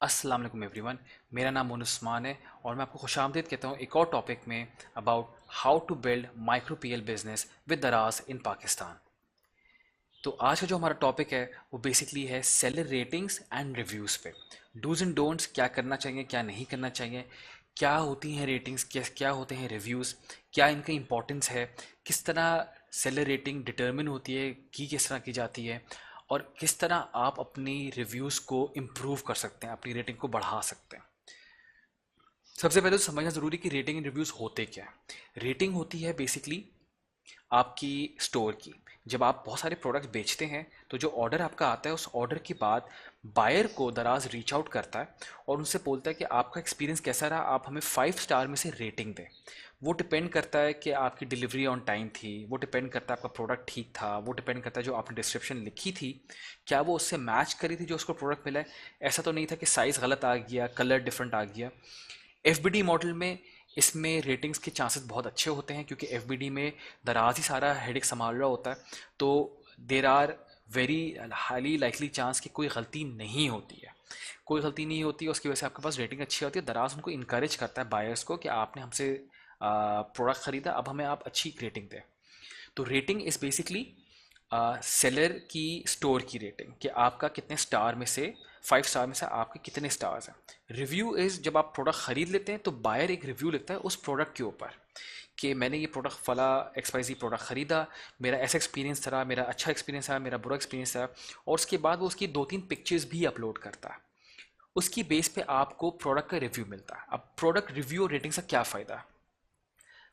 अस्सलाम वालेकुम एवरीवन। मेरा नाम मोन उस्मान है और मैं आपको खुशामदीद कहता हूँ एक और टॉपिक में about how to build micro PL business with Daraz in Pakistan. तो आज का जो हमारा टॉपिक है वो बेसिकली है सेलर रेटिंग्स एंड रिव्यूज़ पे। डूज एंड डोंट्स, क्या करना चाहिए क्या नहीं करना चाहिए, क्या होती हैं रेटिंग्स, क्या क्या होते हैं रिव्यूज़, क्या इनका इंपॉर्टेंस है, किस तरह सेलर रेटिंग डिटर्मिन होती है कि किस तरह की जाती है, और किस तरह आप अपनी रिव्यूज़ को इम्प्रूव कर सकते हैं, अपनी रेटिंग को बढ़ा सकते हैं। सबसे पहले तो समझना ज़रूरी है कि रेटिंग एंड रिव्यूज़ होते क्या है। रेटिंग होती है बेसिकली आपकी स्टोर की। जब आप बहुत सारे प्रोडक्ट्स बेचते हैं तो जो ऑर्डर आपका आता है उस ऑर्डर के बाद बायर को दराज रीच आउट करता है और उनसे बोलता है कि आपका एक्सपीरियंस कैसा रहा, आप हमें 5 स्टार में से रेटिंग दें। वो डिपेंड करता है कि आपकी डिलीवरी ऑन टाइम थी, वो डिपेंड करता है आपका प्रोडक्ट ठीक था, वो डिपेंड करता है जो आपने डिस्क्रिप्शन लिखी थी क्या वो उससे मैच करी थी जो उसको प्रोडक्ट मिला है। ऐसा तो नहीं था कि साइज़ गलत आ गया, कलर डिफरेंट आ गया। एफ मॉडल में इसमें रेटिंग्स के चांसेस बहुत अच्छे होते हैं क्योंकि एफ में दराज ही सारा हेडेक संभाल रहा होता है। तो there are very highly likely chance कि कोई गलती नहीं होती है, कोई गलती नहीं होती है, उसकी वजह से आपके पास रेटिंग अच्छी होती है। दराज उनको इनक्रेज करता है बायर्स को कि आपने हमसे प्रोडक्ट ख़रीदा, अब हमें आप अच्छी रेटिंग दें। तो रेटिंग इज़ बेसिकली सेलर की स्टोर की रेटिंग कि आपका कितने स्टार में से 5 स्टार में से आपके कितने स्टार्स हैं। रिव्यू इज़ जब आप प्रोडक्ट ख़रीद लेते हैं तो बायर एक रिव्यू लिखता है उस प्रोडक्ट के ऊपर कि मैंने ये प्रोडक्ट फला XYZ प्रोडक्ट ख़रीदा, मेरा ऐसा एक्सपीरियंस रहा, मेरा अच्छा एक्सपीरियंस रहा, मेरा बुरा एक्सपीरियंस रहा। और उसके बाद वो उसकी 2-3 पिक्चर्स भी अपलोड करता है। उसकी बेस पे आपको प्रोडक्ट का रिव्यू मिलता है। अब प्रोडक्ट रिव्यू और रेटिंग से क्या फ़ायदा है।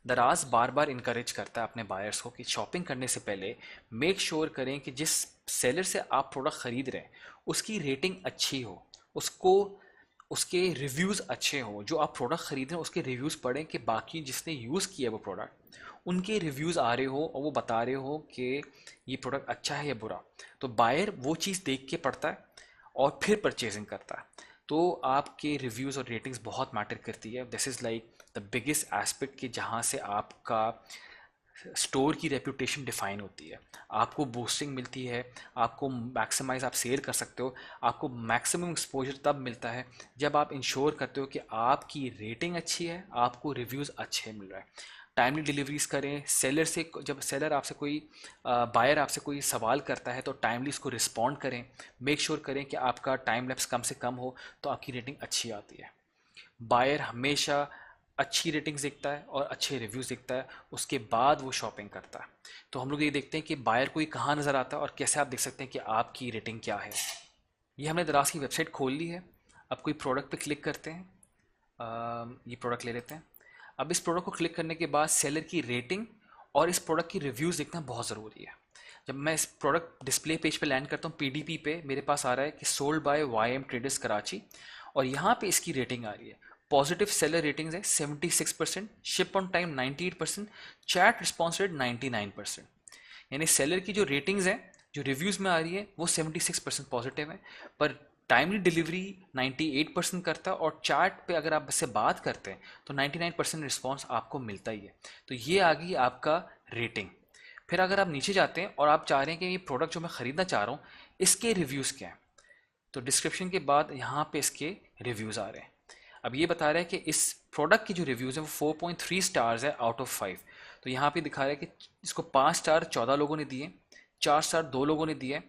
दराज बार बार इनकरेज करता है अपने बायर्स को कि शॉपिंग करने से पहले मेक श्योर करें कि जिस सेलर से आप प्रोडक्ट ख़रीद रहे हैं उसकी रेटिंग अच्छी हो, उसको उसके रिव्यूज़ अच्छे हों। जो आप प्रोडक्ट ख़रीद रहे हैं उसके रिव्यूज़ पढ़ें कि बाकी जिसने यूज़ किया वो प्रोडक्ट उनके रिव्यूज़ आ रहे हो और वो बता रहे हो कि ये प्रोडक्ट अच्छा है या बुरा। तो बायर वो चीज़ देख के पढ़ता है और फिर परचेजिंग करता है। तो आपके रिव्यूज़ और रेटिंग्स बहुत मैटर करती है। This is like the biggest aspect कि जहाँ से आपका स्टोर की रेपुटेशन डिफाइन होती है, आपको बूस्टिंग मिलती है, आपको मैक्सिमाइज आप सेल कर सकते हो, आपको मैक्सिमम एक्सपोजर तब मिलता है जब आप इंश्योर करते हो कि आपकी रेटिंग अच्छी है, आपको रिव्यूज़ अच्छे मिल रहे हैं। टाइमली डिलीवरीज करें। सेलर से जब सेलर आपसे कोई बायर आपसे कोई सवाल करता है तो टाइमली उसको रिस्पॉन्ड करें। मेक श्योर करें कि आपका टाइम लैप्स कम से कम हो तो आपकी रेटिंग अच्छी आती है। बायर हमेशा अच्छी रेटिंग्स देखता है और अच्छे रिव्यूज़ देखता है, उसके बाद वो शॉपिंग करता है। तो हम लोग ये देखते हैं कि बायर को ये कहाँ नज़र आता है और कैसे आप देख सकते हैं कि आपकी रेटिंग क्या है। ये हमने दराज की वेबसाइट खोल ली है। अब कोई प्रोडक्ट पे क्लिक करते हैं। ये प्रोडक्ट ले लेते हैं। अब इस प्रोडक्ट को क्लिक करने के बाद सेलर की रेटिंग और इस प्रोडक्ट की रिव्यूज़ देखना बहुत ज़रूरी है। जब मैं इस प्रोडक्ट डिस्प्ले पेज पे लैंड करता हूँ PDP पे, मेरे पास आ रहा है कि sold by YM traders Karachi और यहाँ पे इसकी रेटिंग आ रही है। पॉजिटिव सेलर रेटिंग्स है 76%, ship on time 98%, chat response rate 99%। यानी सेलर की जो रेटिंग्स हैं, जो रिव्यूज़ में आ रही है वो 76% पॉजिटिव है, पर टाइमली डिलीवरी 98% करता है और चैट पे अगर आप इससे बात करते हैं तो 99% रिस्पॉन्स आपको मिलता ही है। तो ये आ गई आपका रेटिंग। फिर अगर आप नीचे जाते हैं और आप चाह रहे हैं कि ये प्रोडक्ट जो मैं ख़रीदना चाह रहा हूँ इसके रिव्यूज़ क्या हैं, तो डिस्क्रिप्शन के बाद यहाँ पे इसके रिव्यूज़ आ रहे हैं। अब ये बता रहा है कि इस प्रोडक्ट की जो रिव्यूज़ है वो 4.3 स्टार्स है आउट ऑफ 5। तो यहाँ पे दिखा रहा है कि इसको 5 स्टार 14 लोगों ने दिए, 4 स्टार 2 लोगों ने दिए,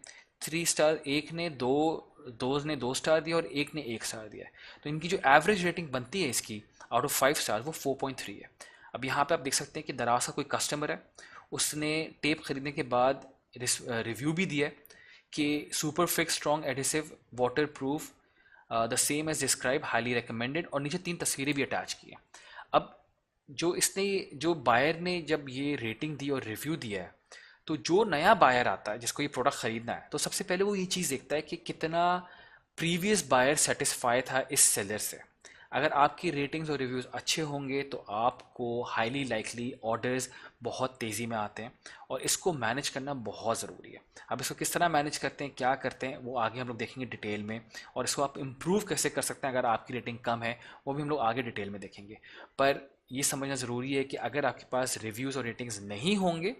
3 स्टार एक ने, दो ने 2 स्टार दिया और एक ने 1 स्टार दिया है। तो इनकी जो एवरेज रेटिंग बनती है इसकी आउट ऑफ 5 स्टार वो 4.3 है। अब यहाँ पे आप देख सकते हैं कि दराज का कोई कस्टमर है, उसने टेप खरीदने के बाद रिव्यू भी दिया है कि super fix strong adhesive waterproof the same as describe highly recommended, और नीचे 3 तस्वीरें भी अटैच की हैं। अब जो बायर ने जब ये रेटिंग दी और रिव्यू दिया है, तो जो नया बायर आता है जिसको ये प्रोडक्ट ख़रीदना है तो सबसे पहले वो ये चीज़ देखता है कि कितना प्रीवियस बायर सेटिस्फाई था इस सेलर से। अगर आपकी रेटिंग्स और रिव्यूज़ अच्छे होंगे तो आपको हाईली लाइकली ऑर्डर्स बहुत तेज़ी में आते हैं और इसको मैनेज करना बहुत ज़रूरी है। अब इसको किस तरह मैनेज करते हैं, क्या करते हैं, वो आगे हम लोग देखेंगे डिटेल में। और इसको आप इम्प्रूव कैसे कर सकते हैं अगर आपकी रेटिंग कम है, वो भी हम लोग आगे डिटेल में देखेंगे। पर ये समझना ज़रूरी है कि अगर आपके पास रिव्यूज़ और रेटिंग्स नहीं होंगे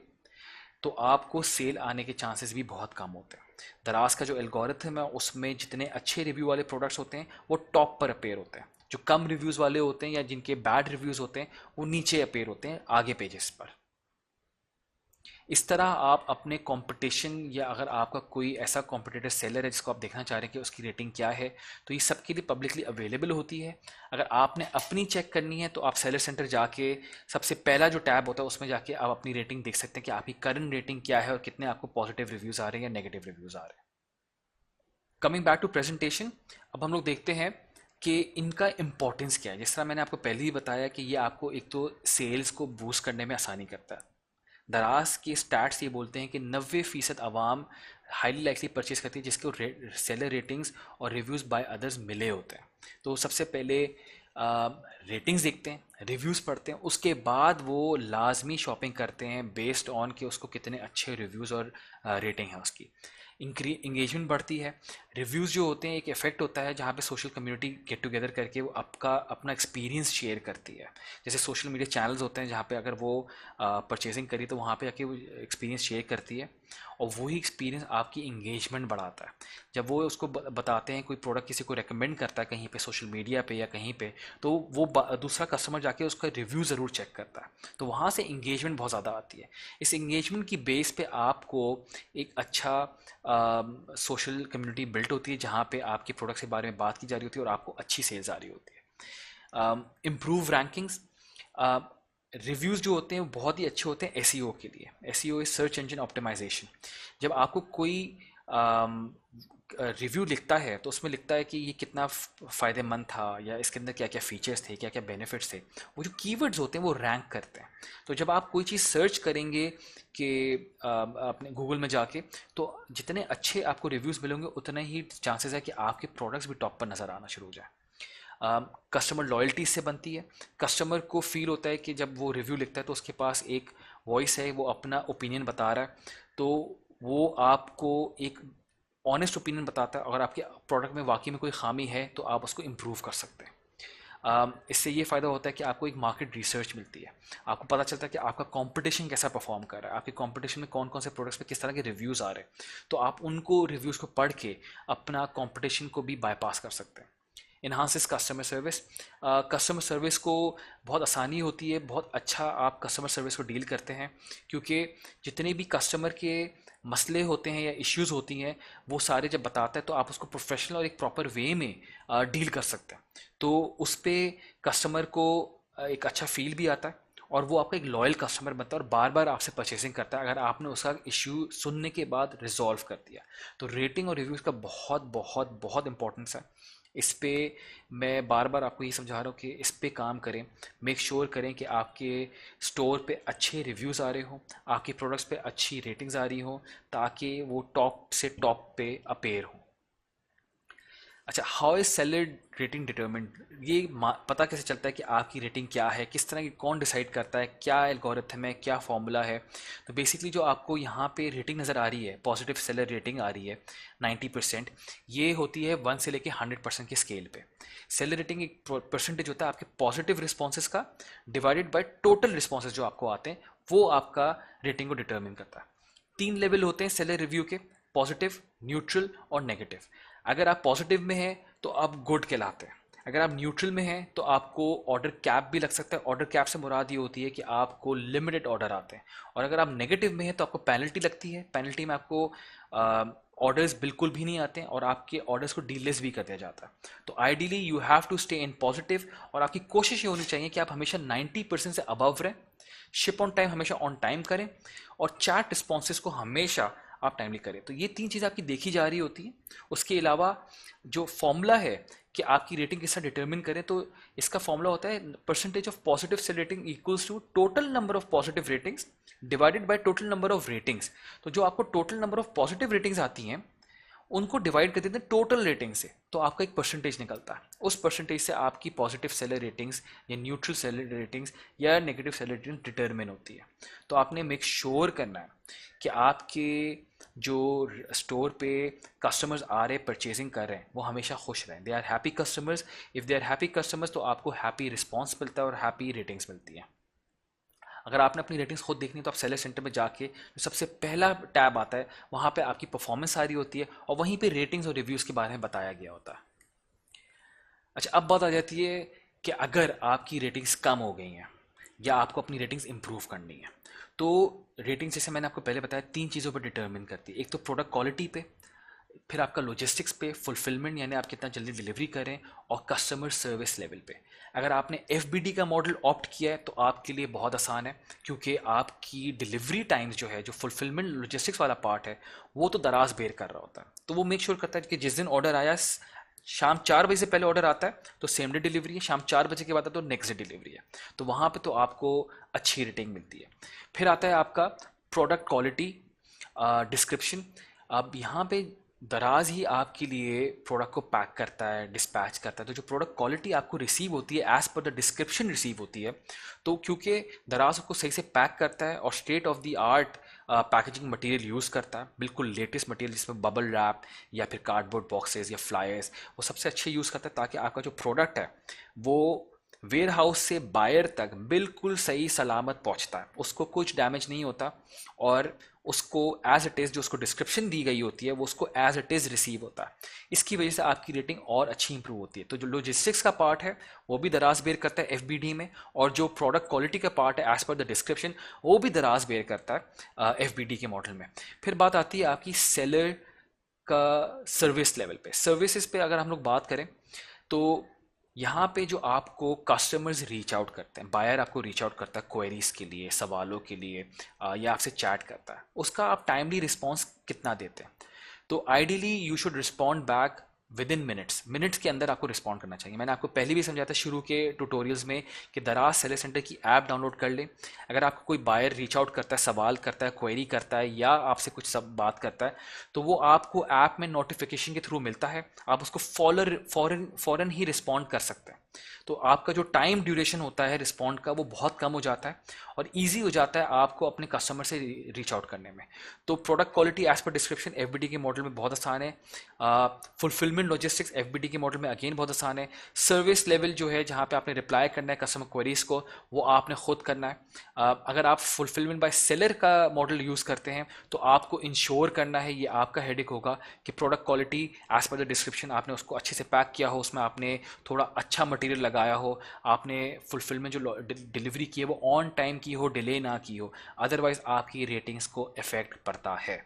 तो आपको सेल आने के चांसेस भी बहुत कम होते हैं। दराज का जो एल्गोरिथम है उसमें जितने अच्छे रिव्यू वाले प्रोडक्ट्स होते हैं वो टॉप पर अपेयर होते हैं, जो कम रिव्यूज़ वाले होते हैं या जिनके बैड रिव्यूज़ होते हैं वो नीचे अपेयर होते हैं आगे पेजेस पर। इस तरह आप अपने कंपटीशन या अगर आपका कोई ऐसा कॉम्पिटिटर सेलर है जिसको आप देखना चाह रहे हैं कि उसकी रेटिंग क्या है, तो ये सबके लिए पब्लिकली अवेलेबल होती है। अगर आपने अपनी चेक करनी है तो आप सेलर सेंटर जाके सबसे पहला जो टैब होता है उसमें जाके आप अपनी रेटिंग देख सकते हैं कि आपकी करंट रेटिंग क्या है और कितने आपको पॉजिटिव रिव्यूज़ आ रहे हैं या नेगेटिव रिव्यूज़ आ रहे हैं। कमिंग बैक टू प्रेजेंटेशन, अब हम लोग देखते हैं कि इनका इंपॉर्टेंस क्या है। जिस तरह मैंने आपको पहले ही बताया कि ये आपको एक तो सेल्स को बूस्ट करने में आसानी करता है। दराज के स्टैट्स ये बोलते हैं कि 90% आवाम हाईली लाइकली परचेज करती है जिसको सेलर रेटिंग्स और रिव्यूज़ बाय अदर्स मिले होते हैं। तो सबसे पहले रेटिंग्स देखते हैं, रिव्यूज़ पढ़ते हैं, उसके बाद वो लाजमी शॉपिंग करते हैं बेस्ड ऑन कि उसको कितने अच्छे रिव्यूज़ और रेटिंग है उसकी। इंगेजमेंट बढ़ती है। रिव्यूज़ जो होते हैं एक इफेक्ट होता है जहाँ पे सोशल कम्युनिटी गेट टुगेदर करके वो आपका अपना एक्सपीरियंस शेयर करती है। जैसे सोशल मीडिया चैनल्स होते हैं जहाँ पे अगर वो परचेजिंग करी तो वहाँ पे आके वो एक्सपीरियंस शेयर करती है और वही एक्सपीरियंस आपकी इंगेजमेंट बढ़ाता है। जब वो उसको बताते हैं, कोई प्रोडक्ट किसी को रेकमेंड करता है कहीं पे सोशल मीडिया पे या कहीं पे, तो वो दूसरा कस्टमर जाके उसका रिव्यू ज़रूर चेक करता है, तो वहाँ से इंगेजमेंट बहुत ज़्यादा आती है। इस इंगेजमेंट की बेस पे आपको एक अच्छा सोशल कम्युनिटी बिल्ट होती है जहाँ पे आपके प्रोडक्ट्स के बारे में बात की जा रही होती है और आपको अच्छी सेल्स आ रही होती है। इम्प्रूव रैंकिंग्स, रिव्यूज़ जो होते हैं वो बहुत ही अच्छे होते हैं एसईओ के लिए। SEO is search engine optimisation. जब आपको कोई रिव्यू लिखता है तो उसमें लिखता है कि ये कितना फ़ायदेमंद था या इसके अंदर क्या क्या फ़ीचर्स थे, क्या क्या बेनिफिट्स थे, वो जो कीवर्ड्स होते हैं वो रैंक करते हैं। तो जब आप कोई चीज़ सर्च करेंगे कि अपने गूगल में जाके, तो जितने अच्छे आपको रिव्यूज़ मिलेंगे उतने ही चांसेस है कि आपके प्रोडक्ट्स भी टॉप पर नज़र आना शुरू हो जाए। कस्टमर लॉयल्टी से बनती है। कस्टमर को फील होता है कि जब वो रिव्यू लिखता है तो उसके पास एक वॉइस है, वो अपना ओपिनियन बता रहा है, तो वो आपको एक ऑनेस्ट ओपिनियन बताता है। अगर आपके प्रोडक्ट में वाकई में कोई खामी है तो आप उसको इम्प्रूव कर सकते हैं। इससे ये फ़ायदा होता है कि आपको एक मार्केट रिसर्च मिलती है। आपको पता चलता है कि आपका कंपटीशन कैसा परफॉर्म कर रहा है, आपके कंपटीशन में कौन कौन से प्रोडक्ट्स पे किस तरह के रिव्यूज़ आ रहे हैं, तो आप उनको रिव्यूज़ को पढ़ के अपना कंपटीशन को भी बाईपास कर सकते हैं। इन्हांसिस कस्टमर सर्विस, कस्टमर सर्विस को बहुत आसानी होती है, बहुत अच्छा आप कस्टमर सर्विस को डील करते हैं, क्योंकि जितने भी कस्टमर के मसले होते हैं या इश्यूज़ होती हैं वो सारे जब बताता है तो आप उसको प्रोफेशनल और एक प्रॉपर वे में डील कर सकते हैं। तो उस पर कस्टमर को एक अच्छा फील भी आता है और वो आपका एक लॉयल कस्टमर बनता है और बार बार आपसे परचेसिंग करता है अगर आपने उसका इश्यू सुनने के बाद रिजॉल्व कर दिया। तो रेटिंग और रिव्यूज़ का बहुत बहुत बहुत इंपॉर्टेंस है। इस पे मैं बार बार आपको ये समझा रहा हूँ कि इस पे काम करें। मेक श्योर करें कि आपके स्टोर पे अच्छे रिव्यूज़ आ रहे हों, आपके प्रोडक्ट्स पे अच्छी रेटिंग्स आ रही हों, ताकि वो टॉप से टॉप पे अपेयर हों। अच्छा, how is seller rating determined, ये पता कैसे चलता है कि आपकी रेटिंग क्या है, किस तरह की, कौन डिसाइड करता है, क्या एल्गोरिथम है, क्या फॉर्मूला है। तो बेसिकली जो आपको यहाँ पे रेटिंग नज़र आ रही है, पॉजिटिव सेलर रेटिंग आ रही है 90%, ये होती है 1 से लेके 100% के स्केल पे। सेलर रेटिंग एक परसेंटेज होता है आपके पॉजिटिव रिस्पॉन्सेज का डिवाइडेड बाय टोटल रिस्पॉन्सेज जो आपको आते हैं, वो आपका रेटिंग को डिटर्मिन करता है। 3 लेवल होते हैं सेलर रिव्यू के, पॉजिटिव, न्यूट्रल और नेगेटिव। अगर आप पॉजिटिव में हैं तो आप गुड कहलाते हैं। अगर आप न्यूट्रल में हैं तो आपको ऑर्डर कैप भी लग सकता है। ऑर्डर कैप से मुराद ये होती है कि आपको लिमिटेड ऑर्डर आते हैं। और अगर आप नेगेटिव में हैं तो आपको पेनल्टी लगती है। पेनल्टी में आपको ऑर्डर्स बिल्कुल भी नहीं आते हैं और आपके ऑर्डर्स को डीलेस भी कर दिया जाता है। तो ideally you have to stay in positive और आपकी कोशिश ये होनी चाहिए कि आप हमेशा 90% से अबव रहें, शिप ऑन टाइम हमेशा ऑन टाइम करें और चैट रिस्पॉन्सेज को हमेशा आप टाइमली करें। तो ये 3 चीज़ आपकी देखी जा रही होती है। उसके अलावा जो फॉर्मूला है कि आपकी रेटिंग किस तरह डिटरमिन करें, तो इसका फॉर्मूला होता है percentage of positive sale rating equals to total number of positive ratings divided by total number of ratings. तो जो आपको total number of positive ratings आती हैं उनको डिवाइड कर देते हैं टोटल रेटिंग से, तो आपका एक परसेंटेज निकलता है। उस परसेंटेज से आपकी पॉजिटिव सेलर रेटिंग्स या न्यूट्रल सेलर रेटिंग्स या नेगेटिव सेलर रेटिंग डिटरमिन होती है। तो आपने मेक श्योर करना है कि आपके जो स्टोर पे कस्टमर्स आ रहे परचेजिंग कर रहे हैं वो हमेशा खुश रहें, they are happy customers. If they are happy customers तो आपको हैप्पी रिस्पॉन्स मिलता है और हैप्पी रेटिंग्स मिलती हैं। अगर आपने अपनी रेटिंग्स खुद देखनी है तो आप सेलर सेंटर में जाके जो सबसे पहला टैब आता है वहाँ पे आपकी परफॉर्मेंस आ रही होती है और वहीं पे रेटिंग्स और रिव्यूज़ के बारे में बताया गया होता है। अच्छा, अब बात आ जाती है कि अगर आपकी रेटिंग्स कम हो गई हैं या आपको अपनी रेटिंग्स इंप्रूव करनी है, तो रेटिंग्स जैसे मैंने आपको पहले बताया 3 चीज़ों पर डिटर्मिन करती है। एक तो प्रोडक्ट क्वालिटी पे, फिर आपका लॉजिस्टिक्स पे, फुलफिलमेंट यानी आप कितना जल्दी डिलीवरी करें, और कस्टमर सर्विस लेवल पे। अगर आपने एफ का मॉडल ऑप्ट किया है तो आपके लिए बहुत आसान है, क्योंकि आपकी डिलीवरी टाइम्स जो है, जो फुलफिलमेंट लॉजिस्टिक्स वाला पार्ट है, वो तो दराज बेर कर रहा होता है। तो वो मेक श्योर करता है कि जिस दिन ऑर्डर आया, शाम 4 बजे से पहले ऑर्डर आता है तो सेम डे डिलीवरी है, शाम 4 बजे के बाद है तो नेक्स्ट डे डिलीवरी है। तो वहाँ पे तो आपको अच्छी रेटिंग मिलती है। फिर आता है आपका प्रोडक्ट क्वालिटी डिस्क्रिप्शन। अब यहाँ पे दराज ही आपके लिए प्रोडक्ट को पैक करता है, डिस्पैच करता है। तो जो प्रोडक्ट क्वालिटी आपको रिसीव होती है as per the description receive होती है, तो क्योंकि दराज उसको सही से पैक करता है और state of the art packaging material use करता है, बिल्कुल लेटेस्ट मटेरियल जिसमें बबल रैप या फिर कार्डबोर्ड बॉक्सेस या फ्लायर्स, वो सबसे अच्छे यूज़ करता है, ताकि आपका जो प्रोडक्ट है वो वेयर हाउस से बायर तक बिल्कुल सही सलामत पहुंचता है, उसको कुछ डैमेज नहीं होता, और उसको एज इट इज़ जो उसको डिस्क्रिप्शन दी गई होती है वो उसको एज इट इज़ रिसीव होता है। इसकी वजह से आपकी रेटिंग और अच्छी इंप्रूव होती है। तो जो लॉजिस्टिक्स का पार्ट है वो भी दराज बेर करता है एफ में, और जो प्रोडक्ट क्वालिटी का पार्ट है एज पर द डिस्क्रिप्शन वो भी दराज बेर करता है एफ के मॉडल में। फिर बात आती है आपकी सेलर का सर्विस लेवल पे। सर्विसेज पे अगर हम लोग बात करें तो यहाँ पे जो आपको कस्टमर्स रीच आउट करते हैं, बायर आपको रीच आउट करता है क्वेरीज के लिए, सवालों के लिए, या आपसे चैट करता है, उसका आप टाइमली रिस्पॉन्स कितना देते हैं। तो ideally you should respond back with in minutes, minutes के अंदर आपको रिस्पॉन्ड करना चाहिए। मैंने आपको पहले भी समझाया था शुरू के ट्यूटोरियल्स में कि दराज सेलर सेंटर की ऐप डाउनलोड कर लें। अगर आपको कोई बायर रीच आउट करता है, सवाल करता है, क्वेरी करता है, या आपसे कुछ सब बात करता है, तो वो आपको ऐप में नोटिफिकेशन के थ्रू मिलता है, आप उसको फौरन ही रिस्पॉन्ड कर सकते हैं। तो आपका जो टाइम ड्यूरेशन होता है रिस्पॉन्ड का वो बहुत कम हो जाता है, और ईजी हो जाता है आपको अपने कस्टमर से रीच आउट करने में। तो product quality as per description F K model में बहुत आसान है। Fulfilment logistics F K model में अगेन बहुत आसान है। सर्विस लेवल जो है, जहाँ पे आपने रिप्लाई करना है कस्टमर क्वेरीज को, वो आपने खुद करना है। अगर आप फुलफिलमेंट बाय सेलर का मॉडल यूज़ करते हैं तो आपको इंश्योर करना है, ये आपका हेडेक होगा, कि product quality as per the description आपने उसको अच्छे से पैक किया हो, उसमें आपने थोड़ा अच्छा मटेरियल लगाया हो, आपने फुलफिलमेंट जो डिलीवरी की है वो ऑन टाइम की हो, डिले ना की हो, अदरवाइज आपकी रेटिंग्स को इफेक्ट पड़ता है।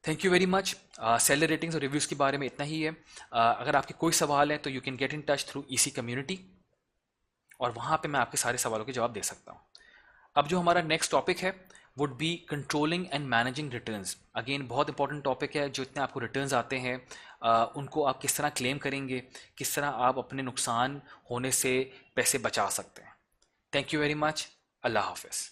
Thank you very much. Seller ratings और रिव्यूज़ के बारे में इतना ही है। अगर आपके कोई सवाल है तो you can get in touch through EC community, और वहाँ पे मैं आपके सारे सवालों के जवाब दे सकता हूँ। अब जो हमारा नेक्स्ट टॉपिक है would be controlling and managing returns. Again बहुत इंपॉर्टेंट टॉपिक है। जो इतने आपको रिटर्न्स आते हैं उनको आप किस तरह क्लेम करेंगे, किस तरह आप अपने नुकसान होने से पैसे बचा सकते हैं। Thank you very much. Allah हाफिज़।